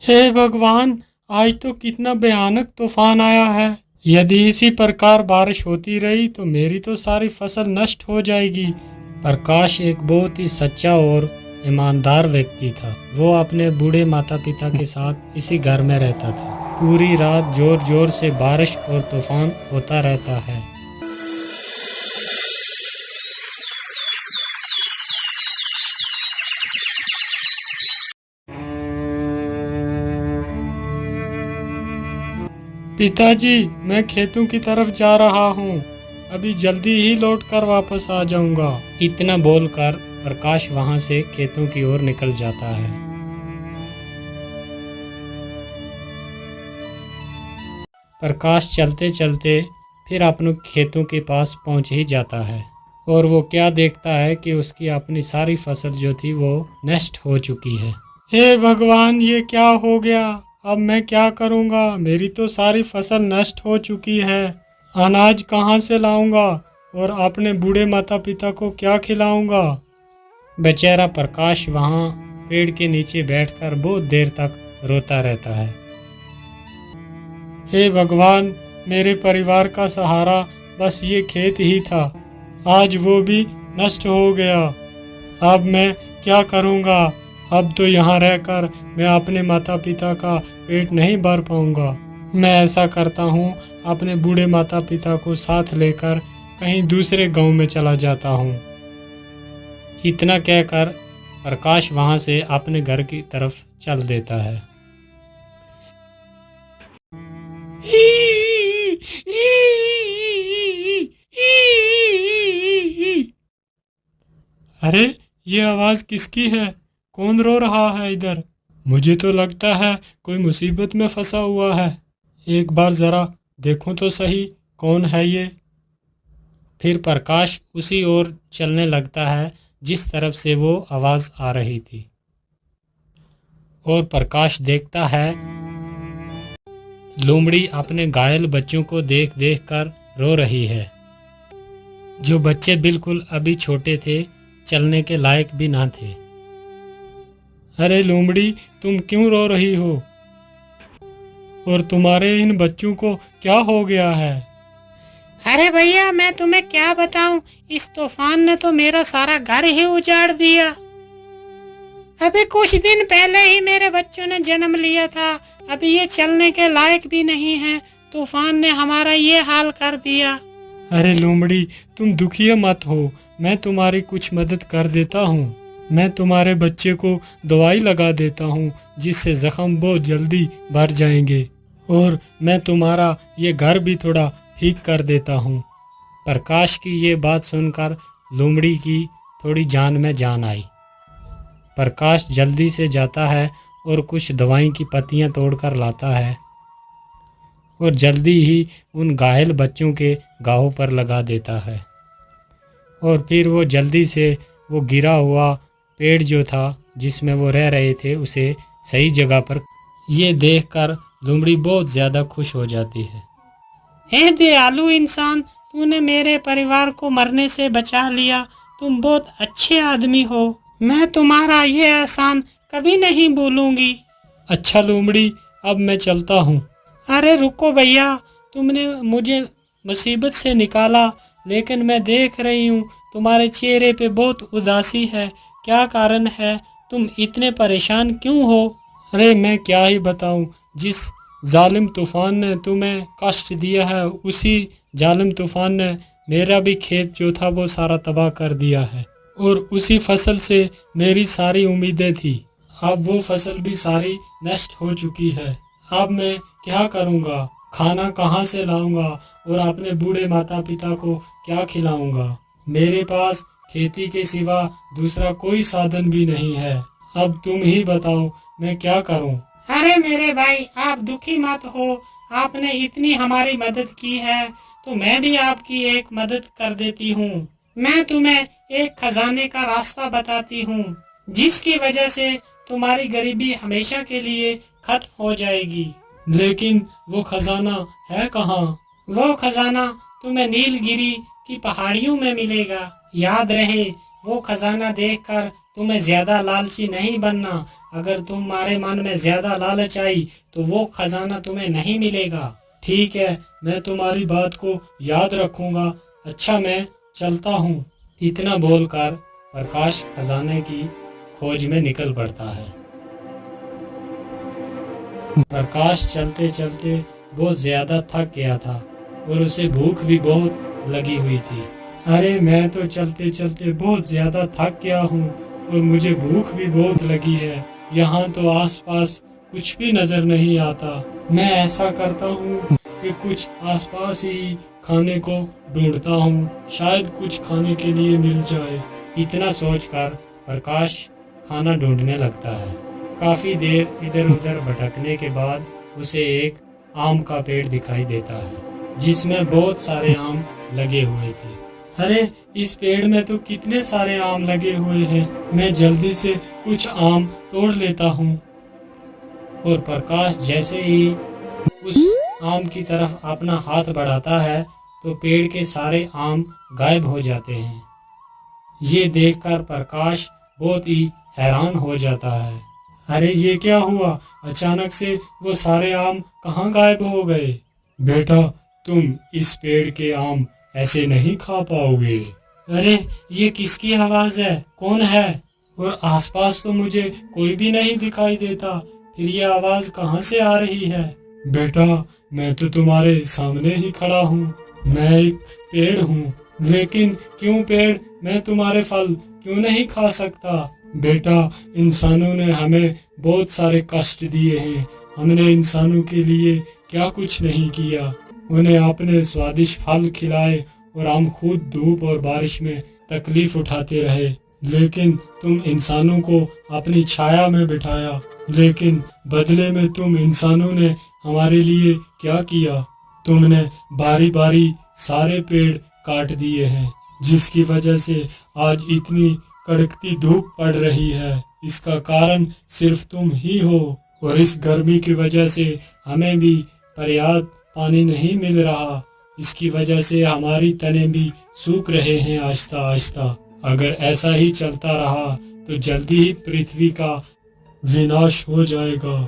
हे भगवान, आज तो कितना भयानक तूफान आया है। यदि इसी प्रकार बारिश होती रही तो मेरी तो सारी फसल नष्ट हो जाएगी। प्रकाश एक बहुत ही सच्चा और ईमानदार व्यक्ति था। वो अपने बूढ़े माता पिता के साथ इसी घर में रहता था। पूरी रात जोर जोर से बारिश और तूफान होता रहता है। पिताजी, मैं खेतों की तरफ जा रहा हूँ। अभी जल्दी ही लौट कर वापस आ जाऊंगा। इतना बोलकर प्रकाश वहां से खेतों की ओर निकल जाता है। प्रकाश चलते चलते फिर अपने खेतों के पास पहुंच ही जाता है और वो क्या देखता है कि उसकी अपनी सारी फसल जो थी वो नष्ट हो चुकी है। हे भगवान, ये क्या हो गया? अब मैं क्या करूंगा? मेरी तो सारी फसल नष्ट हो चुकी है। अनाज कहाँ से लाऊंगा और अपने बूढ़े माता पिता को क्या खिलाऊंगा? बेचारा प्रकाश वहाँ पेड़ के नीचे बैठकर बहुत देर तक रोता रहता है। हे भगवान, मेरे परिवार का सहारा बस ये खेत ही था। आज वो भी नष्ट हो गया। अब मैं क्या करूंगा? अब तो यहाँ रहकर मैं अपने माता पिता का पेट नहीं भर पाऊंगा। मैं ऐसा करता हूँ, अपने बूढ़े माता पिता को साथ लेकर कहीं दूसरे गांव में चला जाता हूँ। इतना कहकर प्रकाश वहां से अपने घर की तरफ चल देता है। अरे, ये आवाज किसकी है? कौन रो रहा है इधर? मुझे तो लगता है कोई मुसीबत में फंसा हुआ है। एक बार जरा देखूं तो सही, कौन है ये? फिर प्रकाश उसी ओर चलने लगता है जिस तरफ से वो आवाज आ रही थी। और प्रकाश देखता है लोमड़ी अपने घायल बच्चों को देख देख कर रो रही है। जो बच्चे बिल्कुल अभी छोटे थे, चलने के लायक भी ना थे। अरे लोमड़ी, तुम क्यों रो रही हो? और तुम्हारे इन बच्चों को क्या हो गया है? अरे भैया, मैं तुम्हें क्या बताऊं, इस तूफान ने तो मेरा सारा घर ही उजाड़ दिया। अभी कुछ दिन पहले ही मेरे बच्चों ने जन्म लिया था। अभी ये चलने के लायक भी नहीं है। तूफान ने हमारा ये हाल कर दिया। अरे लोमड़ी, तुम दुखी मत हो। मैं तुम्हारी कुछ मदद कर देता हूँ। मैं तुम्हारे बच्चे को दवाई लगा देता हूँ जिससे जख्म बहुत जल्दी भर जाएंगे। और मैं तुम्हारा ये घर भी थोड़ा ठीक कर देता हूँ। प्रकाश की ये बात सुनकर लोमड़ी की थोड़ी जान में जान आई। प्रकाश जल्दी से जाता है और कुछ दवाई की पत्तियाँ तोड़कर लाता है और जल्दी ही उन घायल बच्चों के घावों पर लगा देता है। और फिर वो जल्दी से वो गिरा हुआ पेड़ जो था जिसमें वो रह रहे थे उसे सही जगह पर। ये देखकर लोमड़ी बहुत ज़्यादा खुश हो जाती है। हे दयालु इंसान, तूने मेरे परिवार को मरने से बचा लिया। तुम बहुत अच्छे आदमी हो। मैं तुम्हारा ये एहसान कभी नहीं भूलूंगी। अच्छा लोमड़ी, अब मैं चलता हूँ। अरे रुको भैया, तुमने मुझे मुसीबत से निकाला, लेकिन मैं देख रही हूँ तुम्हारे चेहरे पे बहुत उदासी है। क्या कारण है? तुम इतने परेशान क्यों हो? अरे मैं क्या ही बताऊँ, जिस जालिम तूफान ने तुम्हें कष्ट दिया है उसी जालिम तूफान ने मेरा भी खेत जो था वो सारा तबाह कर दिया है। और उसी फसल से मेरी सारी उम्मीदें थी। अब वो फसल भी सारी नष्ट हो चुकी है। अब मैं क्या करूँगा? खाना कहाँ से लाऊंगा और अपने बूढ़े माता पिता को क्या खिलाऊंगा? मेरे पास खेती के सिवा दूसरा कोई साधन भी नहीं है। अब तुम ही बताओ, मैं क्या करूं? अरे मेरे भाई, आप दुखी मत हो। आपने इतनी हमारी मदद की है तो मैं भी आपकी एक मदद कर देती हूँ। मैं तुम्हें एक खजाने का रास्ता बताती हूँ जिसकी वजह से तुम्हारी गरीबी हमेशा के लिए खत्म हो जाएगी। लेकिन वो खजाना है कहाँ? वो खजाना तुम्हें नीलगिरी की पहाड़ियों में मिलेगा। याद रहे, वो खजाना देखकर तुम्हें ज्यादा लालची नहीं बनना। अगर तुम्हारे मन में ज्यादा लालच आई तो वो खजाना तुम्हें नहीं मिलेगा। ठीक है, मैं तुम्हारी बात को याद रखूंगा। अच्छा, मैं चलता हूँ। इतना बोलकर प्रकाश खजाने की खोज में निकल पड़ता है। प्रकाश चलते चलते बहुत ज्यादा थक गया था और उसे भूख भी बहुत लगी हुई थी। अरे, मैं तो चलते चलते बहुत ज्यादा थक गया हूँ और मुझे भूख भी बहुत लगी है। यहाँ तो आसपास कुछ भी नजर नहीं आता। मैं ऐसा करता हूँ कि कुछ आसपास ही खाने को ढूंढता हूँ, शायद कुछ खाने के लिए मिल जाए। इतना सोचकर प्रकाश खाना ढूंढने लगता है। काफी देर इधर उधर भटकने के बाद उसे एक आम का पेड़ दिखाई देता है जिसमें बहुत सारे आम लगे हुए थे। अरे, इस पेड़ में तो कितने सारे आम लगे हुए हैं। मैं जल्दी से कुछ आम तोड़ लेता हूँ। और प्रकाश जैसे ही उस आम की तरफ अपना हाथ बढ़ाता है तो पेड़ के सारे आम गायब हो जाते हैं। ये देखकर प्रकाश बहुत ही हैरान हो जाता है। अरे, ये क्या हुआ? अचानक से वो सारे आम कहाँ गायब हो गए? बेटा, तुम इस पेड़ के आम ऐसे नहीं खा पाओगे। अरे, ये किसकी आवाज है? कौन है? और आसपास तो मुझे कोई भी नहीं दिखाई देता, फिर ये आवाज कहाँ से आ रही है? बेटा, मैं तो तुम्हारे सामने ही खड़ा हूँ। मैं एक पेड़ हूँ, लेकिन क्यों पेड़? मैं तुम्हारे फल क्यों नहीं खा सकता? बेटा, इंसानों ने हमें बहुत सारे कष्ट दिए हैं। हमने इंसानों के लिए क्या कुछ नहीं किया। उन्हें अपने स्वादिष्ट फल खिलाए और हम खुद धूप और बारिश में तकलीफ उठाते रहे। लेकिन तुम इंसानों को अपनी छाया में बिठाया, लेकिन बदले में तुम इंसानों ने हमारे लिए क्या किया? तुमने बारी बारी सारे पेड़ काट दिए हैं, जिसकी वजह से आज इतनी कड़कती धूप पड़ रही है। इसका कारण सिर्फ तुम ही हो। और इस गर्मी की वजह से हमें भी पर्याप्त पानी नहीं मिल रहा। इसकी वजह से हमारी तने भी सूख रहे हैं आहिस्ता आहिस्ता। अगर ऐसा ही चलता रहा तो जल्दी ही पृथ्वी का विनाश हो जाएगा।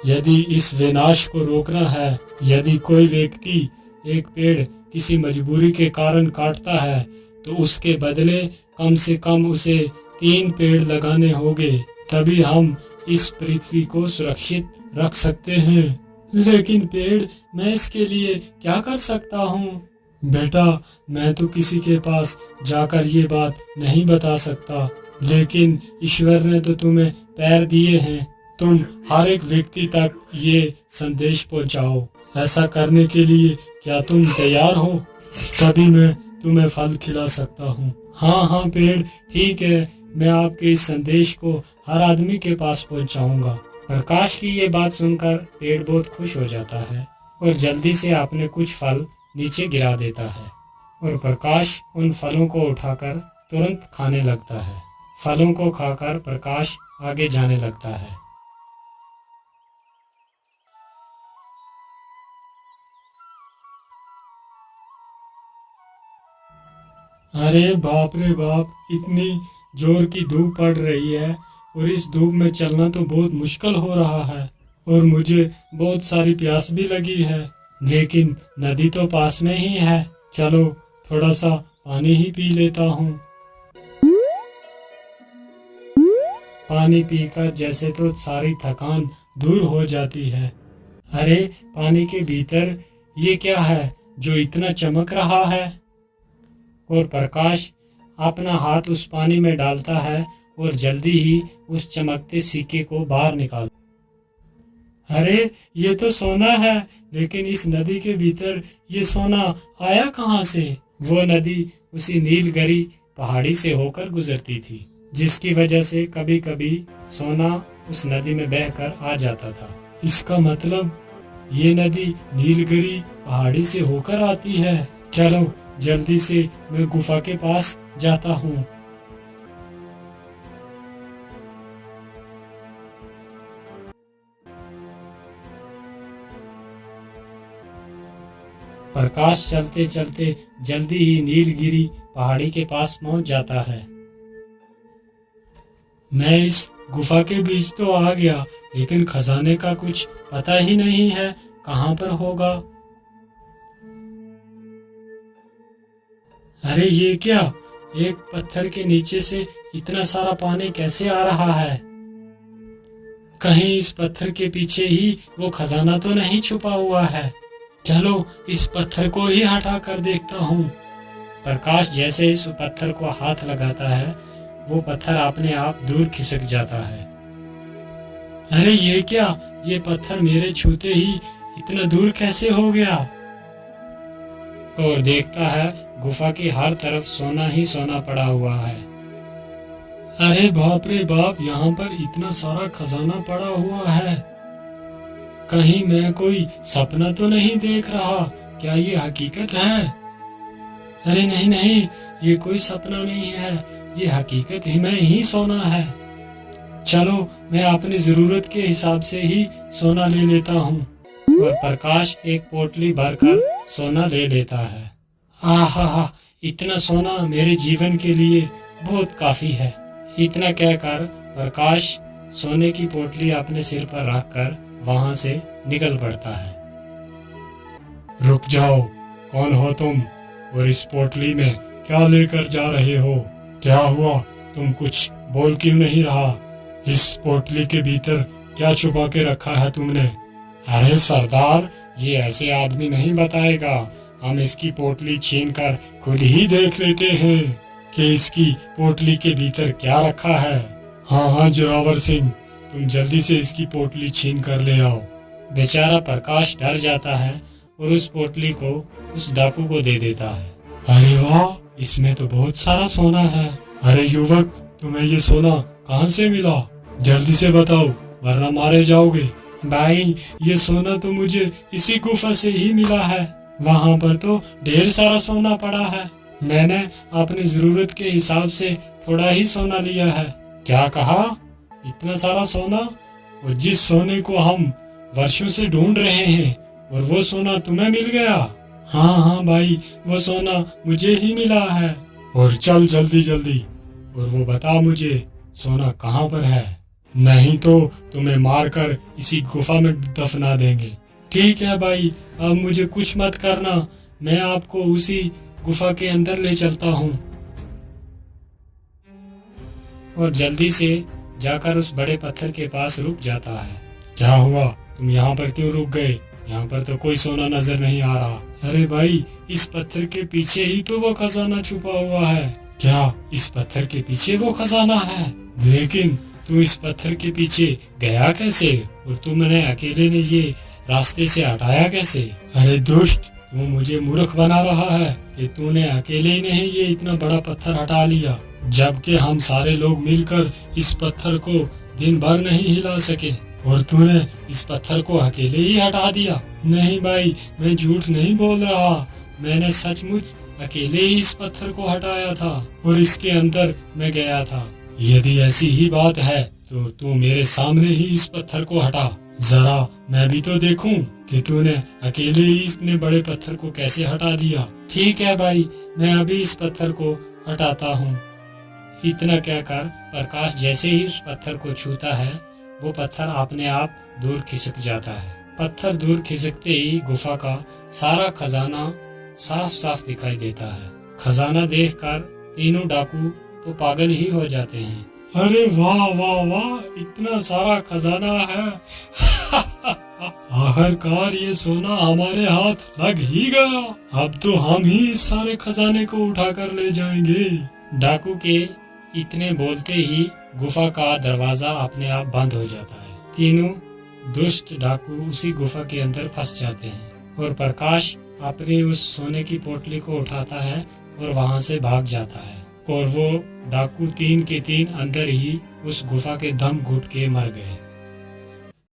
यदि इस विनाश को रोकना है, यदि कोई व्यक्ति एक पेड़ किसी मजबूरी के कारण काटता है, तो उसके बदले कम से कम उसे 3 पेड़ लगाने होंगे, तभी हम इस पृथ्वी को सुरक्षित रख सकते हैं। लेकिन पेड़, मैं इसके लिए क्या कर सकता हूँ? बेटा, मैं तो किसी के पास जाकर ये बात नहीं बता सकता, लेकिन ईश्वर ने तो तुम्हें पैर दिए हैं। तुम हर एक व्यक्ति तक ये संदेश पहुंचाओ। ऐसा करने के लिए क्या तुम तैयार हो? तभी मैं तुम्हें फल खिला सकता हूँ। हाँ हाँ पेड़, ठीक है, मैं आपके इस संदेश को हर आदमी के पास पहुंचाऊंगा। प्रकाश की ये बात सुनकर पेड़ बहुत खुश हो जाता है और जल्दी से अपने कुछ फल नीचे गिरा देता है और प्रकाश उन फलों को उठाकर तुरंत खाने लगता है। फलों को खाकर प्रकाश आगे जाने लगता है। अरे बाप रे बाप, इतनी जोर की धूप पड़ रही है और इस धूप में चलना तो बहुत मुश्किल हो रहा है और मुझे बहुत सारी प्यास भी लगी है, लेकिन नदी तो पास में ही है। चलो थोड़ा सा पानी ही पी लेता हूँ। पानी पीकर जैसे तो सारी थकान दूर हो जाती है। अरे, पानी के भीतर ये क्या है जो इतना चमक रहा है? और प्रकाश अपना हाथ उस पानी में डालता है और जल्दी ही उस चमकते सिक्के को बाहर निकाल। अरे, ये तो सोना है, लेकिन इस नदी के भीतर ये सोना आया कहाँ से? वो नदी उसी नीलगिरी पहाड़ी से होकर गुजरती थी, जिसकी वजह से कभी कभी सोना उस नदी में बहकर आ जाता था। इसका मतलब ये नदी नीलगिरी पहाड़ी से होकर आती है। चलो जल्दी से मैं गुफा के पास जाता हूँ। प्रकाश चलते चलते जल्दी ही नीलगिरी पहाड़ी के पास पहुंच जाता है। मैं इस गुफा के बीच तो आ गया, लेकिन खजाने का कुछ पता ही नहीं है कहाँ पर होगा। अरे ये क्या, एक पत्थर के नीचे से इतना सारा पानी कैसे आ रहा है? कहीं इस पत्थर के पीछे ही वो खजाना तो नहीं छुपा हुआ है। चलो इस पत्थर को ही हटा कर देखता हूँ। प्रकाश जैसे इस पत्थर को हाथ लगाता है, वो पत्थर अपने आप दूर खिसक जाता है। अरे ये क्या, ये पत्थर मेरे छूते ही इतना दूर कैसे हो गया? और देखता है गुफा की हर तरफ सोना ही सोना पड़ा हुआ है। अरे बाप रे बाप, यहाँ पर इतना सारा खजाना पड़ा हुआ है। कहीं मैं कोई सपना तो नहीं देख रहा? क्या ये हकीकत है? अरे नहीं नहीं, ये कोई सपना नहीं है, ये हकीकत ही में ही सोना है। चलो मैं अपनी जरूरत के हिसाब से ही सोना ले लेता हूँ। और प्रकाश एक पोटली भरकर सोना ले लेता है। आहा, इतना सोना मेरे जीवन के लिए बहुत काफी है। इतना कहकर प्रकाश सोने की पोटली अपने सिर पर रखकर वहां से निकल पड़ता है। रुक जाओ, कौन हो तुम? और इस पोटली में क्या लेकर जा रहे हो? क्या हुआ, तुम कुछ बोल क्यों नहीं रहा? इस पोटली के भीतर क्या छुपा के रखा है तुमने? अरे सरदार, ये ऐसे आदमी नहीं बताएगा। हम इसकी पोटली छीनकर खुद ही देख लेते हैं कि इसकी पोटली के भीतर क्या रखा है। हाँ जोरावर सिंह, तुम जल्दी से इसकी पोटली छीन कर ले आओ। बेचारा प्रकाश डर जाता है और उस पोटली को उस डाकू को दे देता है। अरे वाह, इसमें तो बहुत सारा सोना है। अरे युवक, तुम्हें ये सोना कहाँ से मिला? जल्दी से बताओ, वरना मारे जाओगे। भाई, ये सोना तो मुझे इसी गुफा से ही मिला है। वहाँ पर तो ढेर सारा सोना पड़ा है। मैंने अपनी जरूरत के हिसाब से थोड़ा ही सोना लिया है। क्या कहा? इतना सारा सोना? और जिस सोने को हम वर्षों से ढूंढ रहे हैं, और वो सोना तुम्हें मिल गया? हाँ भाई, वो सोना मुझे ही मिला है। और चल जल्दी जल्दी, और वो बता मुझे सोना कहाँ पर है, नहीं तो तुम्हें मारकर इसी गुफा में दफना देंगे। ठीक है भाई, अब मुझे कुछ मत करना, मैं आपको उसी गुफा के अंदर ले चलता हूँ। और जल्दी से जाकर उस बड़े पत्थर के पास रुक जाता है। क्या हुआ, तुम यहाँ पर क्यों रुक गए? यहाँ पर तो कोई सोना नजर नहीं आ रहा। अरे भाई, इस पत्थर के पीछे ही तो वो खजाना छुपा हुआ है। क्या इस पत्थर के पीछे वो खजाना है? लेकिन तू इस पत्थर के पीछे गया कैसे? और तुमने अकेले ने ये रास्ते से हटाया कैसे? अरे दुष्ट, तू मुझे मूर्ख बना रहा है कि तूने अकेले ही नहीं ये इतना बड़ा पत्थर हटा लिया, जबकि हम सारे लोग मिलकर इस पत्थर को दिन भर नहीं हिला सके, और तूने इस पत्थर को अकेले ही हटा दिया। नहीं भाई, मैं झूठ नहीं बोल रहा, मैंने सचमुच अकेले ही इस पत्थर को हटाया था और इसके अंदर मैं गया था। यदि ऐसी ही बात है तो तू मेरे सामने ही इस पत्थर को हटा, जरा मैं भी तो देखूं कि तूने अकेले ही इतने बड़े पत्थर को कैसे हटा दिया। ठीक है भाई, मैं अभी इस पत्थर को हटाता हूँ। इतना कहकर प्रकाश जैसे ही उस पत्थर को छूता है, वो पत्थर अपने आप दूर खिसक जाता है। पत्थर दूर खिसकते ही गुफा का सारा खजाना साफ साफ दिखाई देता है। खजाना देखकर तीनों डाकू तो पागल ही हो जाते हैं। अरे वाह वाह वाह, इतना सारा खजाना है। आखिरकार ये सोना हमारे हाथ लग ही गया। अब तो हम ही इस सारे खजाने को उठाकर ले जाएंगे। डाकू के इतने बोलते ही गुफा का दरवाजा अपने आप बंद हो जाता है। तीनों दुष्ट डाकू उसी गुफा के अंदर फंस जाते हैं और प्रकाश अपनी उस सोने की पोटली को उठाता है और वहां से भाग जाता है। और वो डाकू तीन के तीन अंदर ही उस गुफा के दम घुट के मर गए।